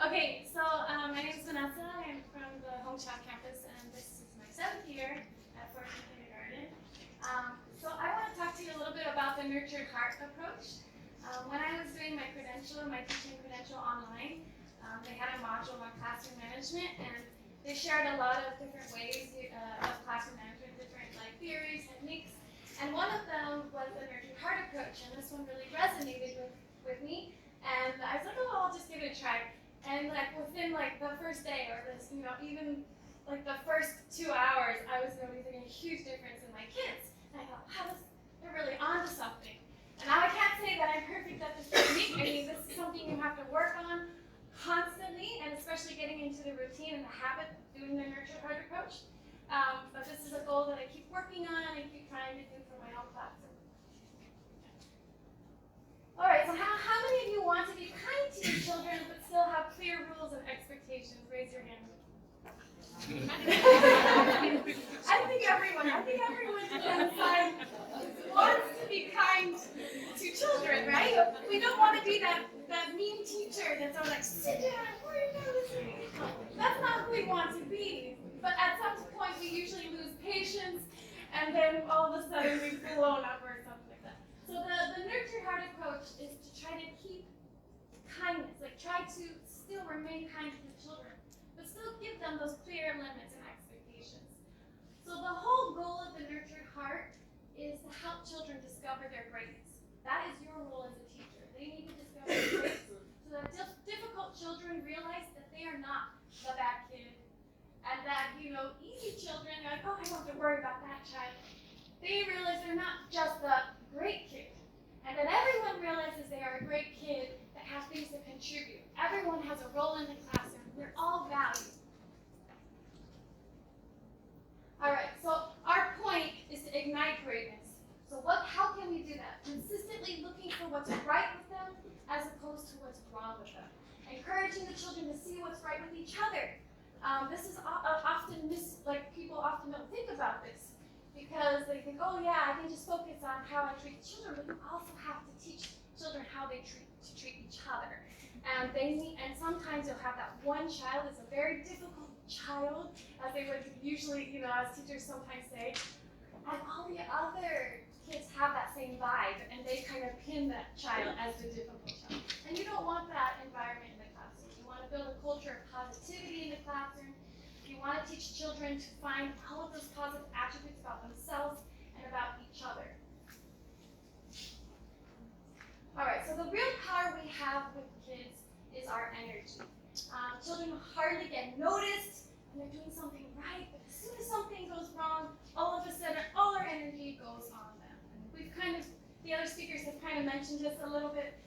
Okay, so my name is Vanessa. I'm from the Untitled campus, and this is my 7th year at Fortune Kindergarten. So I want to talk to you a little bit about the nurtured heart approach. When I was doing my teaching credential online, they had a module on classroom management, and they shared a lot of different ways of classroom management, different theories, techniques, and one of them was the nurtured heart approach, and this one really resonated with me. And I was like, oh, I'll just give it a try. And within the first day, or even the first 2 hours, I was noticing a huge difference in my kids. And I thought, wow, they're really onto something. And now I can't say that I'm perfect at this technique. I mean, this is something you have to work on constantly, and especially getting into the routine and the habit of doing the nurtured heart approach. But this is a goal that I keep working on and keep trying to do for my own classroom. All right, so how many of you want to be kind to your children but still have clear rules and expectations? Raise your hand. I think everyone inside wants to be kind to children, right? We don't want to be that mean teacher that's all like, sit down, we're going to listen. That's not who we want to be. But at some point, we usually lose patience, and then all of a sudden we've blown up or something like that. So the nurture heart approach is to try to keep kindness, try to still remain kind to the children, but still give them those clear limits and expectations. So the whole goal of the nurtured heart is to help children discover their greatness. That is your role as a teacher. They need to discover their greatness so that difficult children realize that they are not the bad kid, and that, easy children are like, oh, I don't have to worry about that child. They realize they're not just the great kid, and that everyone realizes they are a great kid that has things to contribute. Everyone has a role in the classroom. They're all valued. All right, so our point is to ignite greatness. So how can we do that? Consistently looking for what's right with them as opposed to what's wrong with them. Encouraging the children to see what's right with each other. This is often people often don't think about this, because they think, oh yeah, I can just focus on how I treat children, but you also have to teach children how they treat each other. And sometimes you'll have that one child that's a very difficult child, as they would usually, as teachers sometimes say, and all the other kids have that same vibe, and they kind of pin that child as the difficult child. And you don't want that environment in the classroom. You want to build a culture of positivity in the classroom. You want to teach children to find all of those positive attributes about themselves and about each other. All right, so the real power we have with kids is our energy. Children hardly get noticed when they're doing something right, but as soon as something goes wrong, all of a sudden, all our energy goes on them. And the other speakers have kind of mentioned this a little bit,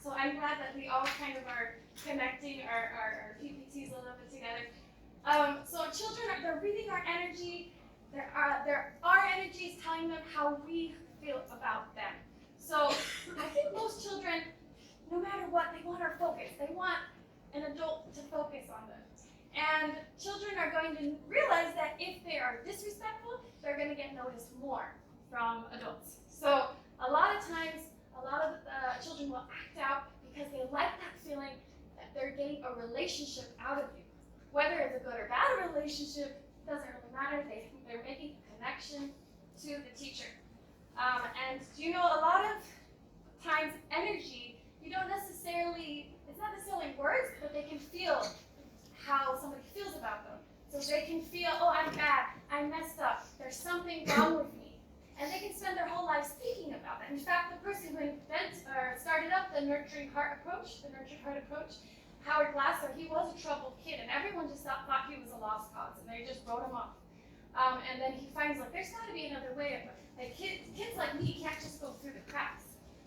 so I'm glad that we all kind of are connecting our PPTs a little bit together. So children, they're reading our energy. Our energy is telling them how we feel about them. So I think most children, no matter what, they want our focus. They want an adult to focus on them. And children are going to realize that if they are disrespectful, they're going to get noticed more from adults. So a lot of times, a lot of children will act out because they like that feeling that they're getting a relationship out of you. Whether it's a good or bad relationship, doesn't really matter. They're making a connection to the teacher. And a lot of times energy, it's not necessarily words, but they can feel how somebody feels about them. So they can feel, oh, I'm bad, I messed up, there's something wrong with me. And they can spend their whole lives thinking about that. In fact, the person who started up the nurtured heart approach, Howard Glasser, he was a troubled kid, and everyone just thought he was a lost cause, and they just wrote him off. And then he finds, there's got to be another way of it. Kids like me can't just go through the cracks.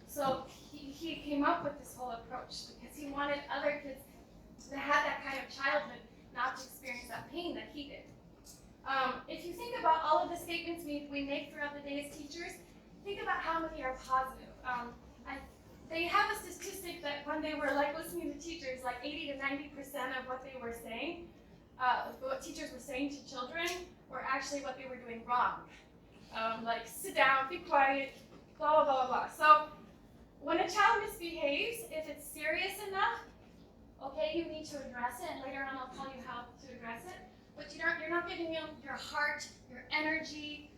So he came up with this whole approach because he wanted other kids that had that kind of childhood not to experience that pain that he did. If you think about all of the statements we make throughout the day as teachers, think about how many are positive. They have a statistic that when they were listening to teachers, 80 to 90% of what they were saying, what teachers were saying to children, were actually what they were doing wrong. Sit down, be quiet, blah, blah, blah, blah. So when a child misbehaves, if it's serious enough, okay, you need to address it, and later on I'll tell you how to address it. But you're not giving them your heart, your energy,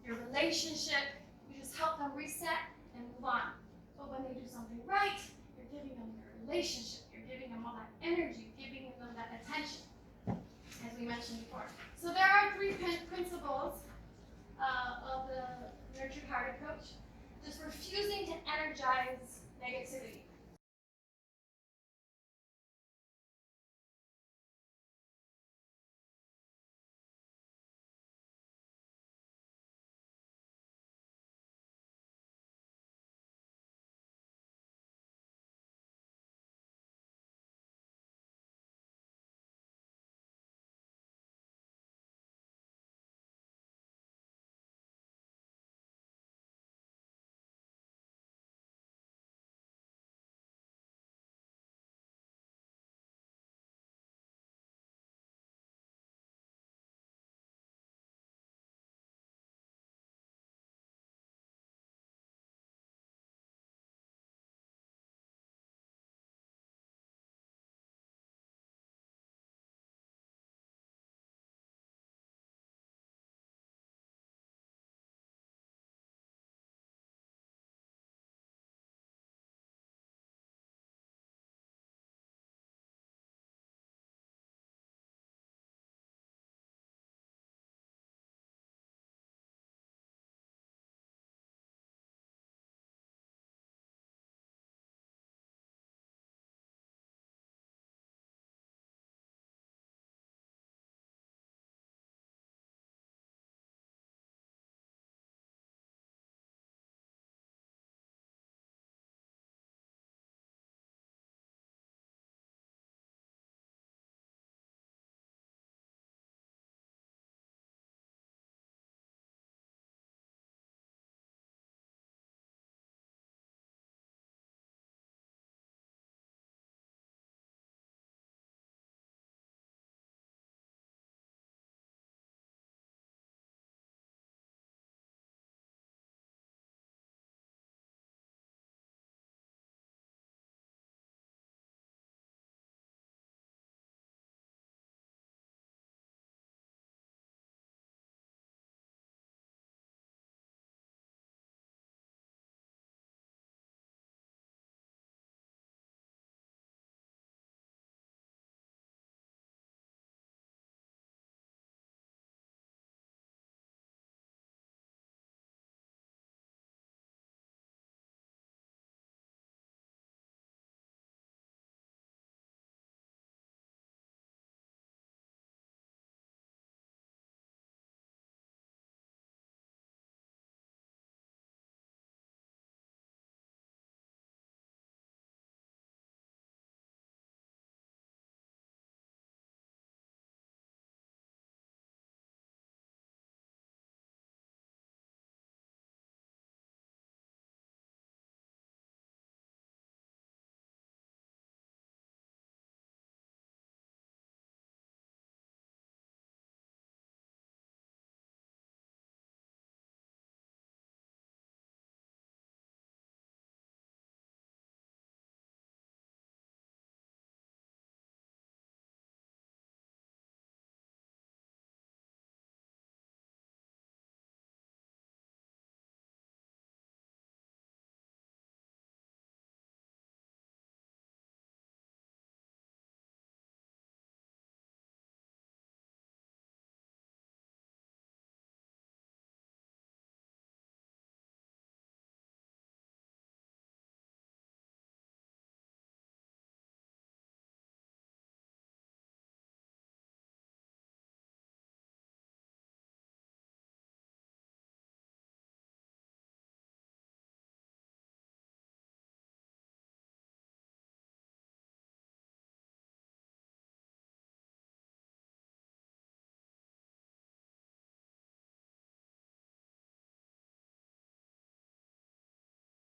your relationship. You just help them reset and move on. But when they do something right, you're giving them your relationship. You're giving them all that energy, giving them that attention, as we mentioned before. So there are 3 principles of the nurture heart approach. Just refusing to energize negativity.